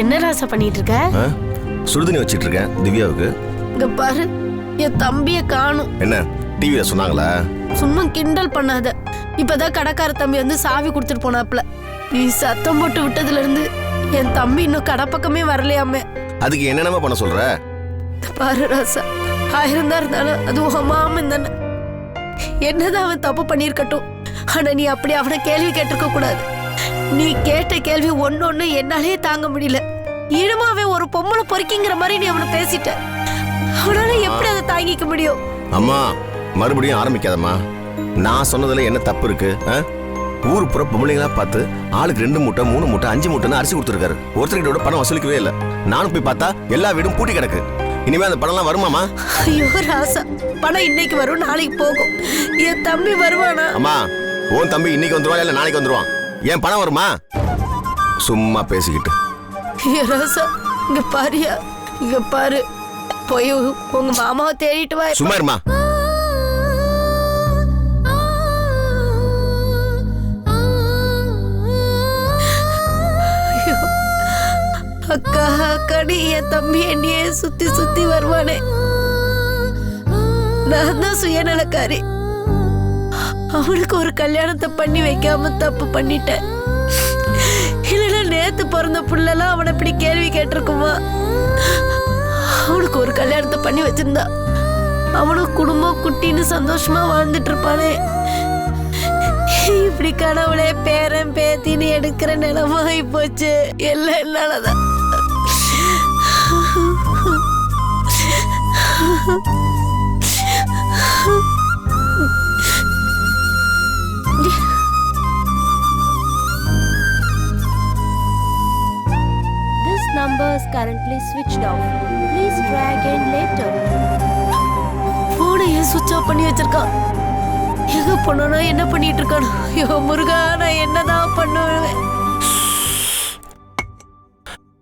என்ன ராசா பண்ணிட்டு இருக்க? சுடுதண்ணி வச்சிட்டு இருக்கேன் திவ்யாவுக்கு. இங்க பாரு, என் தம்பிய காணும். என்ன டிவியில சொன்னாங்களா? சும்மா கிண்டல் பண்ணாத. இப்பதான் கடைக்கார தம்பி வந்து சாவி கொடுத்துட்டு போனாப்ல. நீ சத்தம் போட்டு விட்டதுல இருந்து என் தம்பி இன்னும் கடை பக்கமே வரலையாமே. அதுக்கு என்னென்னமா பண்ண சொல்ற? பாரு ராசா, 1000 தான் இருந்தாலும் அது உன் மாமன் தானே. என்னதான் அவன் தப்பு பண்ணிருக்கட்டும், ஆனா நீ அப்படி அவனை கேள்வி கேட்டிருக்க கூடாது. நீ கேட்ட கேள்வி ஒன்னொன்னு என்னாலே தாங்க முடியல. இனிமே அவன் ஒரு பொம்பளை பொறுக்கிங்கிற மாதிரி நீ அவனை பேசிட்ட. அவனால எப்படி அதை தாங்கிக்க முடியும்? அம்மா மறுபடியும் ஆரம்பிக்காதம்மா. நான் சொன்னதுல என்ன தப்பு இருக்கு? ஊர் புற பொம்பளைங்களா பார்த்து ஆளுக்கு 2 மூட்டை 3 மூட்டை 5 மூட்டைன்னு அரிசி கொடுத்துருக்காரு. ஒருத்தர்கிட்ட பணம் வசூலிக்கவே இல்லை. நானும் போய் பார்த்தா எல்லா வீடும் பூட்டி கிடக்கு. இனிமே அந்த பணம்லாம் வருமாமா? ஐயோ ராசா, பணம் இன்னைக்கு வரும் நாளைக்கு போகும். என் தம்பி வருவானா? அம்மா, உன் தம்பி இன்னைக்கு வந்துருவான் இல்ல நாளைக்கு வந்துருவான். ஏன் பணம் வருமா? சும்மா பேசிக்கிட்டு. ராசா இங்க பாரியா, இங்க பாரு, போய் உங்க மாமாவை தேடிட்டு வா. சும்மா இருமா. அக்கா அக்காடி என் தம்பி என்னையே சுத்தி சுத்தி வருவானே. நான் தான் சுயநலக்காரி. அவனுக்கு ஒரு கல்யாணத்தை பண்ணி வைக்காம தப்பு பண்ணிட்டேன். இல்லைன்னா நேத்து பிறந்த புள்ளலாம் அவனை இப்படி கேள்வி கேட்டிருக்குமா? அவனுக்கு ஒரு கல்யாணத்தை பண்ணி வச்சிருந்தா அவனுக்கு குடும்பம் குட்டின்னு சந்தோஷமா வாழ்ந்துட்டு இருப்பானே. இப்படி கடவுளே பேரன் பேத்தின்னு எடுக்கிற நிலமாயி போச்சு. எல்லாம் என்னாலதான். This number is currently switched off. Please try again later. போனை ஏன் சுவிட்ச் ஆஃப் பண்ணி வச்சிருக்கான்? எங்க போனா என்ன பண்ணிட்டு இருக்கானோ? ஐயோ முருகா, நான் என்னதான் பண்ணுவேன்?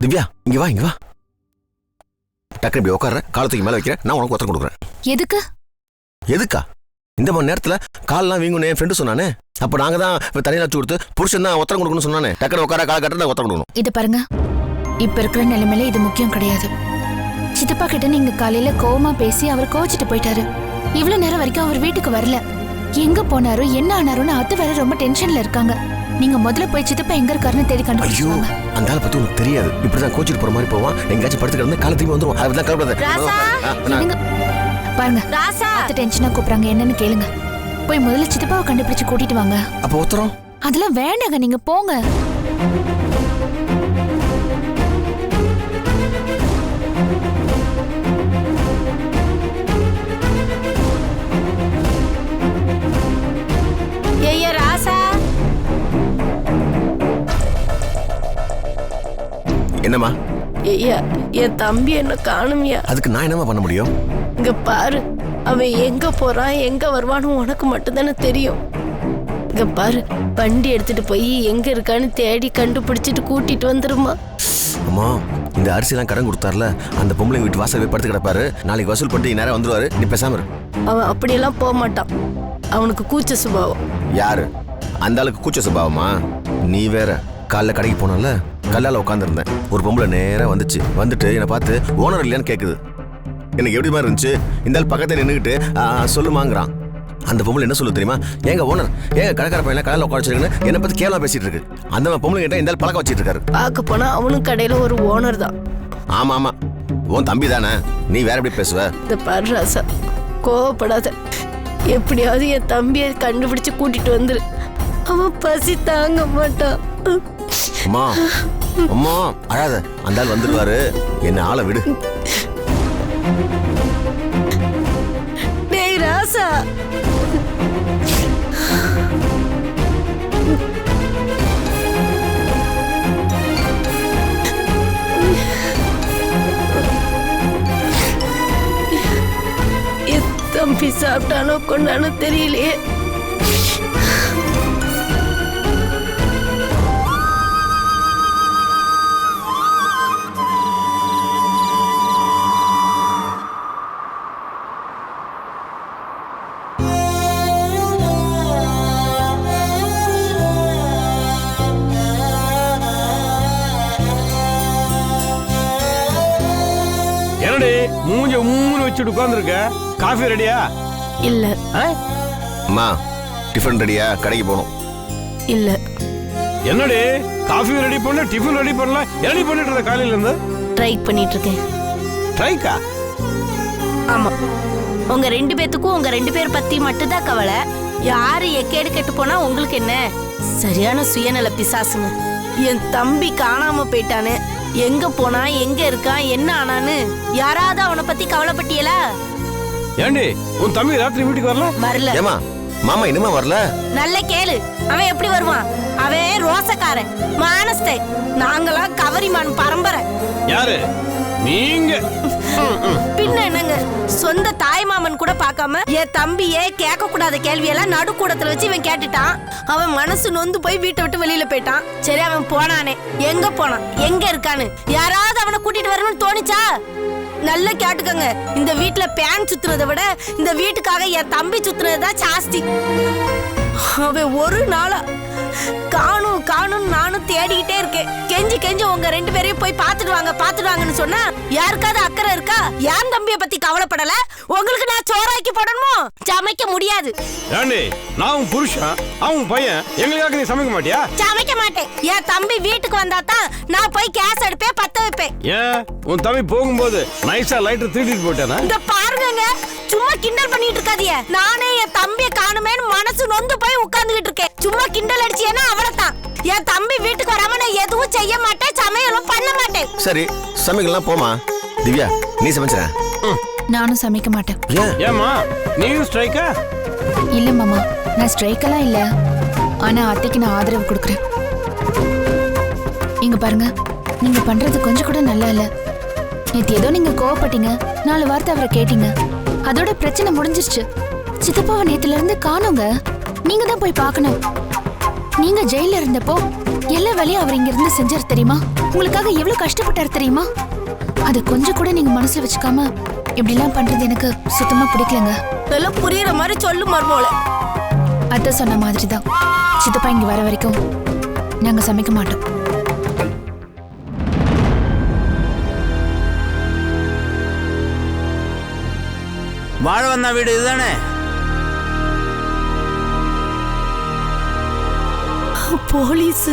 திவ்யா இங்க வா, இங்க வா. டக்கு இப்படி உட்கார, காலத்துக்கு மேல வைக்கிறேன். நான் உனக்கு ஒத்தரம் கொடுக்குறேன். எதுக்கு? எதுக்கா? இந்த மாதிரி நேரத்துல கால்லாம் வீங்குன்னு என் ஃப்ரெண்டு சொன்னானே. அப்ப நாங்க தான் தனியா வச்சு கொடுத்து புருஷன் தான் ஒத்தரம் கொடுக்கணும்னு சொன்னானே. டக்குனு உட்கார கால கட்ட ஒத்தரம் கொடுக்கணும். இது பாருங்க, இப்ப இருக்கிற நிலைமையில இது முக்கியம் கிடையாது. சித்தப்பா கிட்ட நீங்க காலையில கோவமா பேசி அவர் கோச்சிட்டு போயிட்டாரு. இவ்வளவு நேரம் வரைக்கும் அவர் வீட்டுக்கு வரல. எங்க போனாரோ என்ன ஆனாரோன்னு அது வேற ரொம்ப டென்ஷன்ல இருக்காங்க. நீங்க முதல்ல போய் சித்தப்பா எங்க இருக்காருன்னு தேடி கண்டுபிடிச்சுவாங்க. அந்த ஆளை பத்தி உனக்கு தெரியாது. இப்படிதான் கோச்சிட்டு போற மாதிரி போவான். எங்கேயாச்சும் படுத்து கிடந்து காலை திரும்பி வந்துருவான். அதுதான் கவலைப்படாத. பாருங்க அத்தை டென்ஷனா கூப்பிடுறாங்க, என்னன்னு கேளுங்க. போய் முதல்ல சித்தப்பாவை கண்டுபிடிச்சு கூட்டிட்டு வாங்க. அப்ப உத்தரம் அதெல்லாம் வேண்டாங்க, நீங்க போங்க. ஐயா ராசா, என்னம்மா? ஐயா என் தம்பி என்ன காணுமியா? அதுக்கு நான் என்னமா பண்ண முடியும்? இங்க பாரு, அவன் எங்க போறான் எங்க வருவான்னு உனக்கு மட்டும்தானே தெரியும். இங்க பாரு, வண்டி எடுத்துட்டு போய் எங்க இருக்கான்னு தேடி கண்டுபிடிச்சிட்டு கூட்டிட்டு வந்துருமா. அம்மா, இந்த அரிசிலாம் கடன் கொடுத்தாருல, அந்த பொம்பளை வீட்டு வாசல் போய் படுத்து கிடப்பாரு. நாளைக்கு வசூல் பண்ணிட்டு நேரம் வந்துருவாரு. நீ பேசாம இரு. அவன் அப்படியெல்லாம் போக மாட்டான். அவனுக்கு கூச்ச சுபாவம். யாரு? அந்த ஆளுக்கு கூச்ச சுபாவமா? நீ வேற. காலைல கடைக்கு போனால கல்லால உட்காந்துருந்தேன். ஒரு பொம்பளை நேரம் வந்துட்டு என்னை பார்த்து ஓனர் இல்லையான்னு கேட்குது. எனக்கு எப்படி மாதிரி இருந்துச்சு? இந்த ஆள் பக்கத்தில் நின்றுக்கிட்டு சொல்லுமாங்கிறான். அந்த பொம்பளை என்ன சொல்லு தெரியுமா? ஏங்க ஓனர், ஏங்க கடைக்கார பையன் கடையில் உட்காந்துருக்குன்னு என்னை பற்றி கேவலமா பேசிட்டு இருக்கு. அந்த பொம்பளை கிட்ட இந்த ஆள் பழக்கம் வச்சிட்டு இருக்காரு. பார்க்க போனா அவனும் கடையில ஒரு ஓனர் தான். ஆமா ஆமா, உன் தம்பி தானே. நீ வேற எப்படி பேசுவ? இந்த பாரு ராசா, கோவப்படாத. எப்படியாவது என் தம்பியை கண்டுபிடிச்சு கூட்டிட்டு வந்துரு. அவன் பசி தாங்க மாட்டான். அம்மா அம்மா அழாத. அந்த ஆள் வந்துடுவாரு. என்ன ஆளை விடு. டேய் ராசா, என் தம்பி சாப்பிட்டானோ கொண்டானோ தெரியலையே. என்னடி மூஞ்ச மூணு வச்சுட்டு உட்கார்ந்துருக்க? காஃபி ரெடியா? இல்ல. அம்மா டிஃபன் ரெடியா? கடைக்கு போகணும். இல்ல. என்னடி காஃபி ரெடி பண்ண, டிஃபன் ரெடி பண்ணல, என்னடி பண்ணிட்டு இருந்த காலையில இருந்து? ட்ரை பண்ணிட்டு இருக்கேன். ட்ரைக்கா? ஆமா. உங்க 2 பேத்துக்கும் உங்க 2 பேர் பத்தி மட்டும்தான் கவலை. யாரு எக்கேடு கெட்டு போனா உங்களுக்கு என்ன? சரியான சுயநல பிசாசுங்க. என் தம்பி காணாம போயிட்டானே, எங்க போனா, எங்க இருக்கான், என்ன ஆனான்னு யாராவது அவனை பத்தி கவலைப்பட்டியலா? ஏண்டி உன் தம்பி ராத்திரி வீட்டுக்கு வரல? வரல. ஏமா மாமா இன்னுமா வரல? நல்ல கேளு. அவன் எப்படி வருவான்? அவன் ரோசக்காரன், மானஸ்தை. நாங்களாம் கவரிமான் பரம்பரை. யாரு நீங்க? பின்ன என்னங்க, சொந்த தாய் மாமன் கூட பார்க்காம என் தம்பியே கேட்க கூடாத கேள்வியெல்லாம் நடுக்கூடத்துல வச்சு இவன் கேட்டுட்டான். அவன் மனசு நொந்து போய் வீட்டை விட்டு வெளியில போயிட்டான். சரி, அவன் போனானே, எங்க போனான், எங்க இருக்கான்னு யாராவது அவனை கூட்டிட்டு வரணும்னு தோணிச்சா? நல்லா கேட்டுக்கங்க, இந்த வீட்டுல பேன் சுத்துறதை விட இந்த வீட்டுக்காக என் தம்பி சுத்துறதுதான் ஜாஸ்தி. அவன் ஒரு நாளா காணும் காணும் நானும் தேடிக்கிட்டே இருக்கேன். கெஞ்சி கெஞ்சி உங்க 2 பேரையும் போய் பாத்துட்டு வாங்கன்னு சொன்னா யாருக்காவது அக்கறை இருக்கா? என் தம்பிய பத்தி கவலைப்படல, உங்களுக்கு நான் சோறாக்கி போடணுமோ? சமைக்க முடியாது. ஏண்டி நான் உன் புருஷன், அவன் பையன், எங்களுக்காக நீ சமைக்க மாட்டியா? சமைக்க மாட்டேன். என் தம்பி வீட்டுக்கு வந்தா தான் நான் போய் கேஸ் அடுப்பே பத்த வைப்பேன். ஏன் உன் தம்பி போகும்போது நைஸா லைட்டர் திருடிட்டு போயிட்டானா? இந்த பாருங்க, சும்மா கிண்டல் பண்ணிட்டு இருக்காதீங்க. நானே என் தம்பிய காணுமேன்னு மனசு நொந்து போய் உட்கார்ந்துகிட்டு இருக்கேன். சும்மா கிண்டல் அடிச்சேன்னா அவ்வளவுதான். என் தம்பி வீட்டுக்கு வராம நான் எதுவும் செய்ய மாட்டேன், சமையலும் பண்ண மாட்டேன். சரி சமைக்கலாம் போமா. திவ்யா நீ சமைச்சற? நானும் சமைக்க மாட்டேன். ஏமா நீயும் ஸ்ட்ரைக்கா? இல்ல மாமா, நான் ஸ்ட்ரைக்கெல்லாம் இல்ல. ஆனா அத்தைக்கு நான் ஆதரவு கொடுக்குறேன். இங்க பாருங்க, நீங்க பண்றது கொஞ்சம் கூட நல்லா இல்ல. நேத்து ஏதோ நீங்க கோவப்பட்டீங்க, 4 வார்த்தை அவரை கேட்டீங்க, அதோட பிரச்சனை முடிஞ்சிருச்சு. சித்தப்பாவை நேத்துல இருந்து காணோங்க. நீங்க தான் போய் பார்க்கணும். நீங்க ஜெயில இருந்தப்போ எல்லா வேலையும் அவர் இங்க இருந்து செஞ்சாரு தெரியுமா? உங்களுக்காக எவ்வளவு கஷ்டப்பட்டாரு தெரியுமா? அது கொஞ்சம் கூட நீங்க மனசுல வச்சுக்காம இப்படி எல்லாம் பண்றது எனக்கு சுத்தமா பிடிக்கலங்க. எல்லாம் புரியுற மாதிரி சொல்லு மர்மோல. அத்தை சொன்ன மாதிரிதான், சித்தப்பா இங்க வர வரைக்கும் நாங்க சமைக்க மாட்டோம். வாழ வந்தா வீடு இதுதானே? போலீஸ்.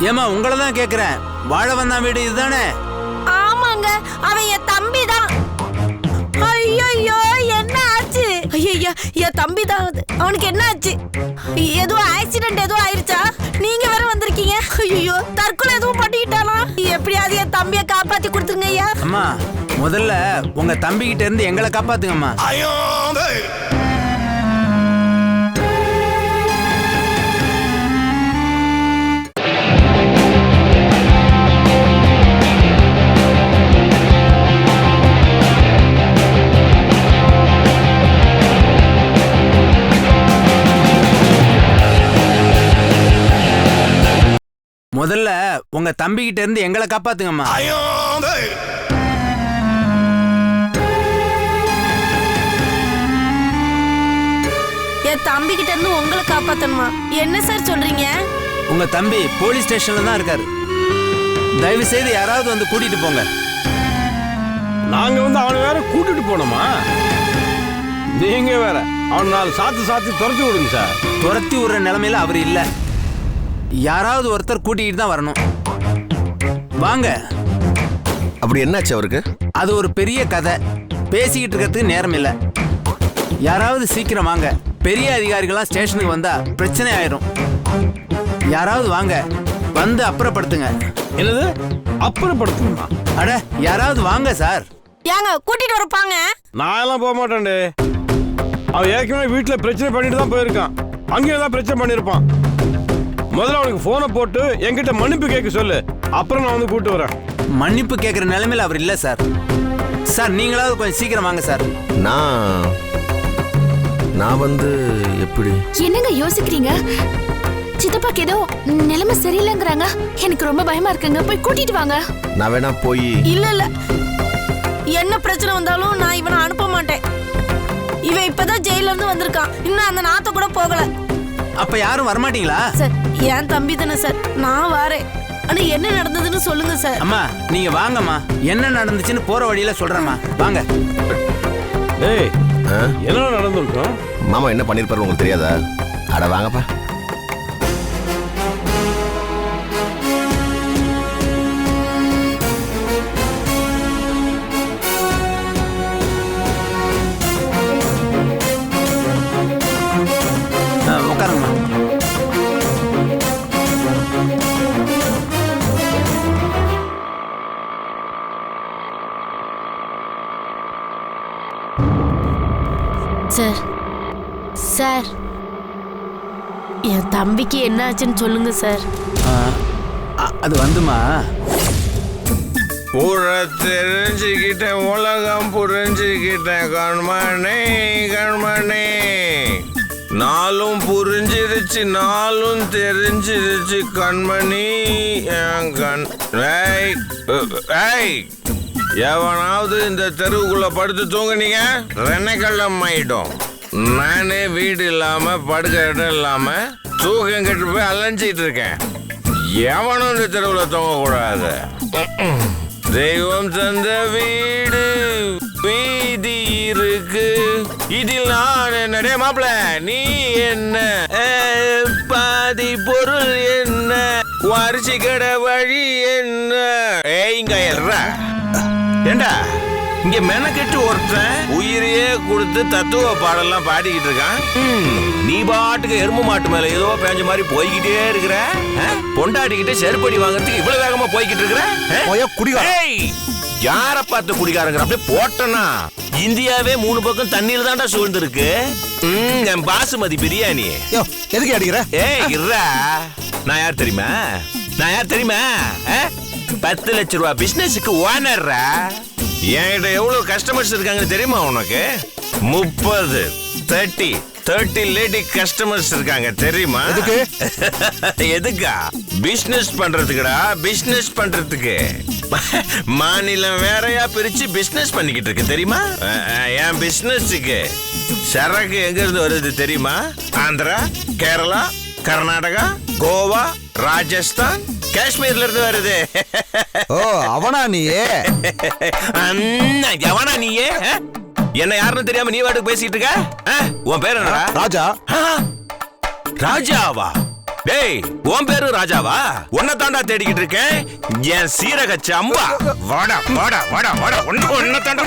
ஏமா உங்களை தான் கேக்குறேன், வாழ வந்தா வீடு இதுதானே? ஆமாங்க, அவன் என் தம்பி தான். ஐயோ என்ன ஆச்சு? ஐயா என் தம்பி தான். அவனுக்கு என்ன ஆச்சு? எதுவும் ஆக்சிடென்ட் எதுவும் ஆயிருச்சா? நீங்க வேற வந்திருக்கீங்க. ஐயோ தற்கொலை எதுவும் பண்ணிக்கிட்டானா? எப்படியாவது என் தம்பியை காப்பாத்தி கொடுத்துருங்க ஐயா. அம்மா முதல்ல உங்க தம்பி கிட்ட இருந்து எங்களை காப்பாத்துங்கம்மா. முதல்ல உங்க தம்பி கிட்ட இருந்து எங்களை காப்பாத்துங்கம்மா. என் தம்பி கிட்ட இருந்து உங்களை காப்பாத்தணுமா? என்ன சார் சொல்றீங்க? உங்க தம்பி போலீஸ் ஸ்டேஷன்ல தான் இருக்காரு. தயவு செய்து யாராவது வந்து கூட்டிட்டு போங்க. நாங்க வந்து அவனை வேற கூட்டிட்டு போனோமா? நீங்க வேற அவன் 4 சாத்தி துரத்தி விடுங்க சார். துரத்தி விடுற நிலைமையில அவர் இல்ல. யாராவது ஒருத்தர் கூட்டிகிட்டு தான் வரணும். வாங்க. அப்படி என்னாச்சு அவருக்கு? அது ஒரு பெரிய கதை, பேசிக்கிட்டு இருக்கிறதுக்கு நேரம் இல்ல. யாராவது சீக்கிரம் வாங்க. பெரிய அதிகாரிகள்லாம் ஸ்டேஷனுக்கு வந்தா பிரச்சனை ஆயிரும். யாராவது வாங்க, வந்து அப்புறப்படுத்துங்க. என்னது அப்புறப்படுத்துமா? அட யாராவது வாங்க சார். ஏங்க கூட்டிட்டு வரப்பாங்க. நான் எல்லாம் போக மாட்டேன்டே. அவன் ஏற்கனவே வீட்டுல பிரச்சனை பண்ணிட்டு தான் போயிருக்கான். அங்கேயும் தான் பிரச்சனை பண்ணிருப்பான். முதல்ல அவனுக்கு போனை போட்டு என்கிட்ட மன்னிப்பு கேட்க சொல்லு, அப்புறம் நான் வந்து கூட்டு வரேன். மன்னிப்பு கேட்கிற நிலைமையில அவர் இல்ல சார். சார் நீங்களாவது கொஞ்சம் சீக்கிரம் வாங்க சார். நான் வந்து எப்படி? என்னங்க யோசிக்கிறீங்க? சித்தப்பாக்கு ஏதோ நிலைமை சரியில்லைங்கிறாங்க. எனக்கு ரொம்ப பயமா இருக்குங்க. போய் கூட்டிட்டு வாங்க. நான் வேணா போய். இல்ல என்ன பிரச்சனை வந்தாலும் நான் இவனை அனுப்ப மாட்டேன். இவன் இப்பதான் ஜெயில இருந்து வந்திருக்கான். இன்னும் அந்த நாத்த கூட போகல. அப்ப யாரும் வரமாட்டீங்களா? சார் என் தம்பி தானே சார், நான் வரேன். ஆனா என்ன நடந்ததுன்னு சொல்லுங்க சார். அம்மா நீங்க வாங்கம்மா, என்ன நடந்துச்சுன்னு போற வழியில சொல்றேம்மா, வாங்க. ஏய், என்ன நடந்திருக்கும்? மாமா என்ன பண்ணிருப்பாரு உங்களுக்கு தெரியாதா? அட வாங்கப்பா. உட்காருங்கம்மா. சார் சார், என் தம்பிக்கு என்ன ஆச்சுன்னு சொல்லுங்க சார். அது வந்துமா, ஊரை தெரிஞ்சுக்கிட்டேன், உலகம் புரிஞ்சுக்கிட்டேன் கண்மணி கண்மணி. நாளும் புரிஞ்சிருச்சு, நாளும் தெரிஞ்சிருச்சு கண்மணி என் கண். எவனாவது இந்த தெருவுக்குள்ள படுத்து தூங்குனீங்க ரெனைக்கல்லம் ஆயிடும். நானே வீடு இல்லாம படுக்க இடம் இல்லாம தூக்கம் கெட்டு போய் அலைஞ்சிட்டு இருக்கேன். எவனும் இந்த தெருவில் தூங்கக்கூடாது. தெய்வம் தந்த வீடு வீதி இருக்கு, இதில் நான் என்னடே மாப்பிள நீ என்ன, பாதி பொருள் என்ன, அரிசி கடை வழி என்ன. இங்க ஏண்டா இங்க மெனக்கெட்டு ஒருத்தன் உயிரையே கொடுத்து தத்துவ பாடெல்லாம் பாடிக்கிட்டு இருக்கான். நீ பாட்டுக்கு எறும்பு மாட்டு மேல ஏதோ பேஞ்ச மாதிரி போய்கிட்டே இருக்கிற. பொண்டாடிக்கிட்டு செருப்படி வாங்குறதுக்கு இவ்வளவு வேகமா போய்கிட்டு இருக்கிற. யார பார்த்து குடிகாரங்க அப்படியே போட்டனா இந்தியாவே 3 பக்கம் தண்ணீர் தான்டா சூழ்ந்து இருக்கு. என் பாசுமதி பிரியாணி எதுக்கு அடிக்கிற? இருடா, நான் யார் தெரியுமா? 10 லட்சம் ரூபாய் பிசினஸுக்கு ஓனர்ரா. என்கிட்ட எவ்வளவு கஸ்டமர்ஸ் இருக்காங்க தெரியுமா உனக்கு? 30 லேடி கஸ்டமர்ஸ் இருக்காங்க தெரியுமா? எதுக்கா? பிசினஸ் பண்றதுக்குடா, பிசினஸ் பண்றதுக்கு. மாநிலம் வேறையா பிரிச்சு பிசினஸ் பண்ணிக்கிட்டு இருக்கு தெரியுமா? என் பிசினஸுக்கு சரக்கு எங்க இருந்து வருது தெரியுமா? ஆந்திரா, கேரளா, கர்நாடகா, கோவா, ராஜஸ்தான், காஷ்மீர்ல இருந்து வருது. ஓ அவனா நீயே? எவனா நீயே? என்ன யாருன்னு தெரியாம நீ வாட்டுக்கு பேசிட்டு இருக்க? உன் பேர் என்னடா? ராஜா. ராஜாவா? டேய் உன் பேரு ராஜாவா? உன்னை தாண்டா தேடிக்கிட்டு இருக்கேன். என் சீரக சம்பா. வாடா வாடா வாடா வாடா, உன்னை தாண்டா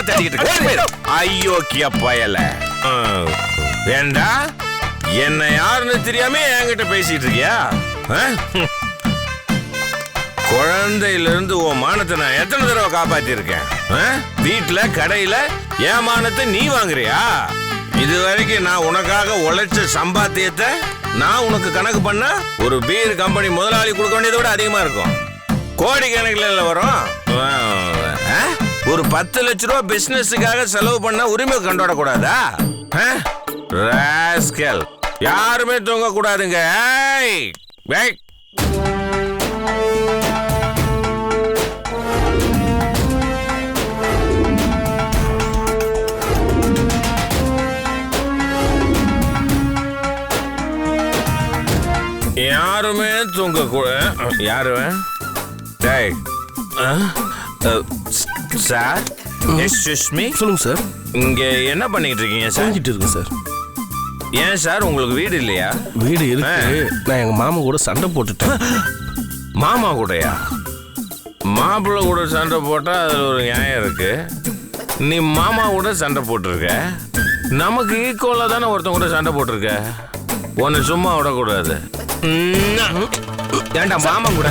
தேடிக்கிட்டு இருக்கேன். ஐயோக்கிய பயல. ஏண்டா என்ன யாருன்னு தெரியாம என்கிட்ட பேசிட்டு இருக்கியா? குழந்தையில இருந்து உன் மானத்தை நான் எத்தனை தடவை காப்பாத்தி இருக்கேன். வீட்டுல கடையில என் மானத்தை நீ வாங்குறியா? இது வரைக்கும் நான் உனக்காக உழைச்ச சம்பாத்தியத்தை நான் உனக்கு கணக்கு பண்ண ஒரு பீர் கம்பெனி முதலாளி கொடுக்க வேண்டியதை விட அதிகமா இருக்கும். கோடி கணக்கில் வரும். ஒரு 10 லட்ச ரூபா பிசினஸுக்காக செலவு பண்ண உரிமை கொண்டாட கூடாதா? ராஸ்கல், யாருமே தூங்க கூடாதுங்க. யாருமே தூங்க கூட. யாரு? Sir, excuse me. சொல்லுங்க சார். இங்க என்ன பண்ணிட்டு இருக்கீங்க சார்? செஞ்சுட்டு இருக்கேன் சார். ஏன் சார் உங்களுக்கு வீடு இல்லையா? வீடு இருக்கு. நான் எங்க மாமா கூட சண்டை போட்டுட்டேன். மாமா கூடயா? மாப்பிள்ளை கூட சண்டை போட்டா அதுல ஒரு நியாயம் இருக்கு. நீ மாமா கூட சண்டை போட்டிருக்க. நமக்கு ஈக்குவலா தானே ஒருத்தன் கூட சண்டை போட்டிருக்க. உன்னை சும்மா விடக்கூடாது. ஏண்டா மாமா கூட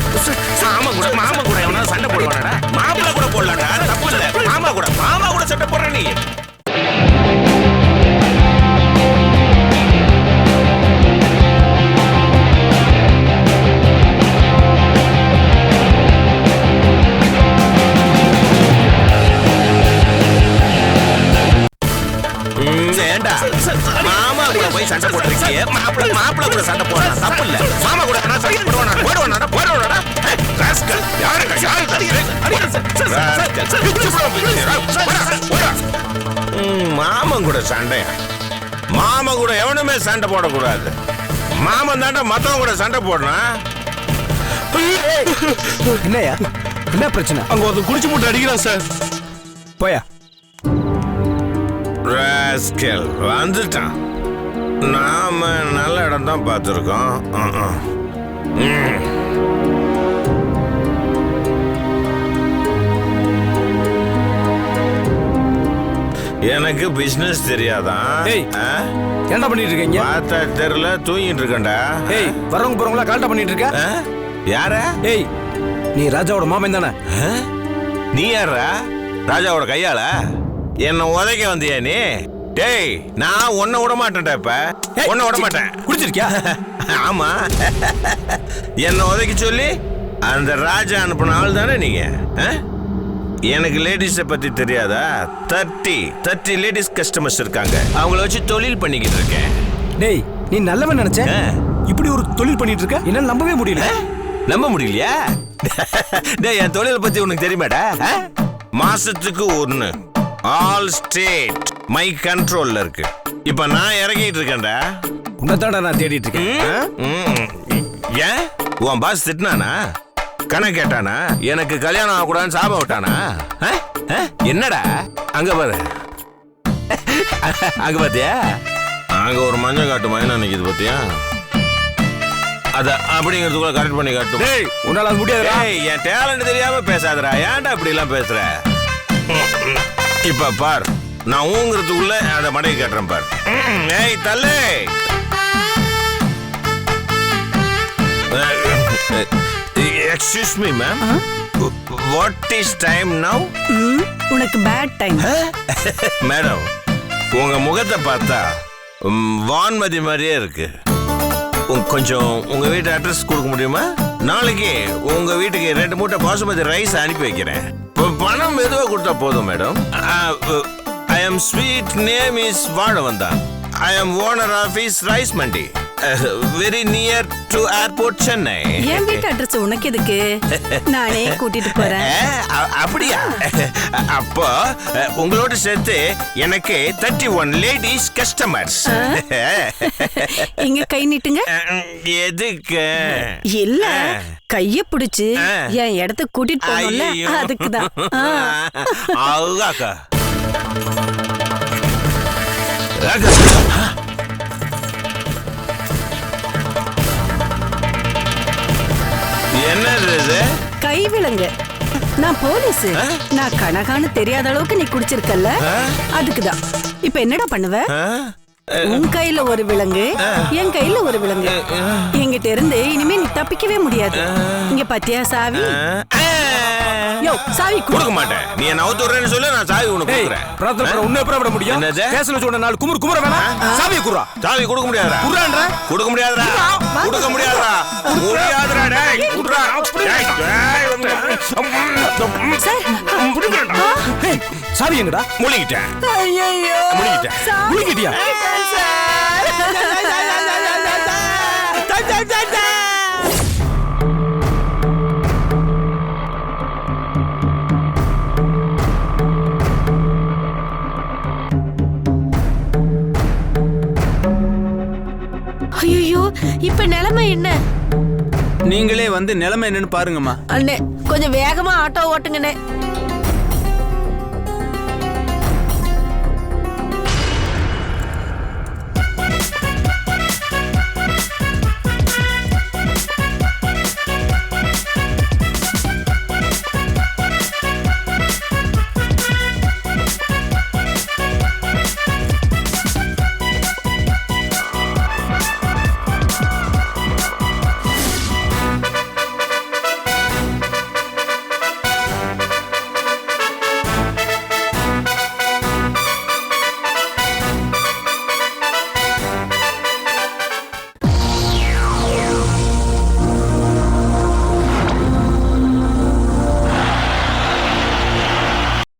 எவனா சண்டை போடுவானடா? மாப்பிள்ளை கூட போடலாடா, தப்பு இல்ல. மாமா கூட சண்டை போடுற நீ. ஏண்டா மாமா கூட போய் சண்டை போட்டுருக்கீங்க. மாப்பிள்ளை கூட சண்டை போடுறான், தப்பு இல்ல. மாமா கூட சண்டை போடுவானா? போடுவானா? மாமன் கூட சண்டையா? மாமா கூட எவனுமே சண்டை போடக்கூடாது. மாமன் தாண்டா மத்தவங்க கூட சண்டை போடணும். என்னையா என்ன பிரச்சனை? அங்க ஒருத்தன் குடிச்சு போட்டு அடிக்கிறான் சார். போயா. ராஸ்கல் வந்துட்டான். நாம நல்ல இடம் தான் பார்த்துருக்கோம். எனக்கு பிசினஸ் தெரியாதான். ஏய், என்ன பண்ணிட்டு இருக்கீங்க? பார்த்தா தெரியல, தூங்கிட்டு இருக்கேன்டா. ஏய், வரவங்க போறவங்களா கால்டா பண்ணிட்டு இருக்க? யார? ஏய், நீ ராஜாவோட மாமன் தானே? நீ யாரா? ராஜாவோட கையால என்ன உதைக்க வந்தியா நீ? டேய், நான் உன்னை விட மாட்டேன்டா. இப்ப உன்னை விட மாட்டேன். குடிச்சிருக்கியா? ஆமா, என்ன உதைக்க சொல்லி அந்த ராஜா அனுப்பின ஆள் தானே நீங்க? எனக்கு லேடிஸை பத்தி தெரியாதா? 30 லேடிஸ் கஸ்டமர்ஸ் இருக்காங்க. அவங்கள வச்சு தொழில் பண்ணிக்கிட்டு இருக்கேன். டேய், நீ நல்லவன் நினைச்ச, இப்படி ஒரு தொழில் பண்ணிட்டு இருக்க? என்னால நம்பவே முடியல. நம்ப முடியலையா? டேய், என் தொழிலை பத்தி உனக்கு தெரியுமாடா? மாசத்துக்கு 1 ஆல் ஸ்டேட் மை கண்ட்ரோல்ல இருக்கு. இப்ப நான் இறங்கிட்டு இருக்கேன்டா. உன்னதாடா நான் தேடிட்டு இருக்கேன். ஏன் உன் பாஸ் திட்டினானா? கணக்கு கேட்டானா? எனக்கு கல்யாணம் ஆகக்கூடாதுன்னு சாபம் விட்டானா? என்னடா அங்க பாரு, அங்க பாத்தியா? அங்க ஒரு மஞ்சள் காட்டு மைனா நிக்குது பாத்தியா? அத அப்படிங்கிறதுக்குள்ள கரெக்ட் பண்ணி காட்டும். டேய், உன்னால அது முடியாதுடா. என் டேலண்ட் தெரியாம பேசாதடா. ஏன்டா அப்படி எல்லாம் பேசுற? இப்ப பார், நான் ஊங்கிறதுக்குள்ள அதை மடக்கி காட்டுறேன் பார். ஏய் தள்ளு. Excuse me ma'am, what is time now? உனக்கு பேட் டைம். மேடம், உங்க முகத்தை பார்த்தா வான்மதி மாதிரியே இருக்கு. கொஞ்சம் உங்க வீட்டு அட்ரஸ் கொடுக்க முடியுமா? நாளைக்கு உங்க வீட்டுக்கு 2 மூட்டை பாசுமதி ரைஸ் அனுப்பி வைக்கிறேன். பணம் மெதுவா கொடுத்தா போதும் madam. I am sweet name is Vazhavanthan. I am owner of is rice mandi, very near to airport Chennai. என் வீட்டு அட்ரஸ் உனக்கு எதுக்கு? நானே கூட்டிட்டு போறேன். அப்படியா? அப்போ உங்களோட சேர்த்து எனக்கு 31 லேடிஸ் கஸ்டமர்ஸ். இங்க கை நீட்டுங்க. எதுக்கு? இல்ல, கைய பிடிச்சு என் இடத்துக்கு கூட்டிட்டு போகணும்ல, அதுக்குதான். அவுகாக்கா என்னது இது? கை விலங்கு. நான் போலீஸ். நான் கனகான்னு தெரியாத அளவுக்கு நீ குடிச்சிருக்கல்ல, அதுக்குதான். இப்ப என்னடா பண்ணுவ? உன் கையில ஒரு விலங்கு, என் கையில ஒரு விலங்கு. என்கிட்ட இருந்து இனிமே நீ தப்பிக்கவே முடியாது. இங்க பாத்தியா சாவி? யோ, சாவி கொடுக்க மாட்டேன். நீ என்ன அவுத்துறேன்னு சொல்லு, நான் சாவி உனக்கு கொடுக்குறேன். பிரார்த்தனை பண்ண உன்னை எப்பறம் விட முடியும்? என்னது? கேஸ்ல சொன்ன நாள் குமுற வேணாம். சாவியை குடுறா. சாவி கொடுக்க முடியாதுடா. குடுறான்ற? கொடுக்க முடியாதுடா. கொடுக்க முடியாதுடா. முடியாதுடா. டேய், குடுறா. டேய், சாவி எங்கடா? முழுகிட்டேன். ஐயோ, முழுகிட்டேன். முழுகிட்டியா? ஐயோ, இப்ப நிலைமை என்ன? நீங்களே வந்து நிலைமை என்னன்னு பாருங்கம்மா. அண்ணே, கொஞ்சம் வேகமா ஆட்டோ ஓட்டுங்கண்ணே.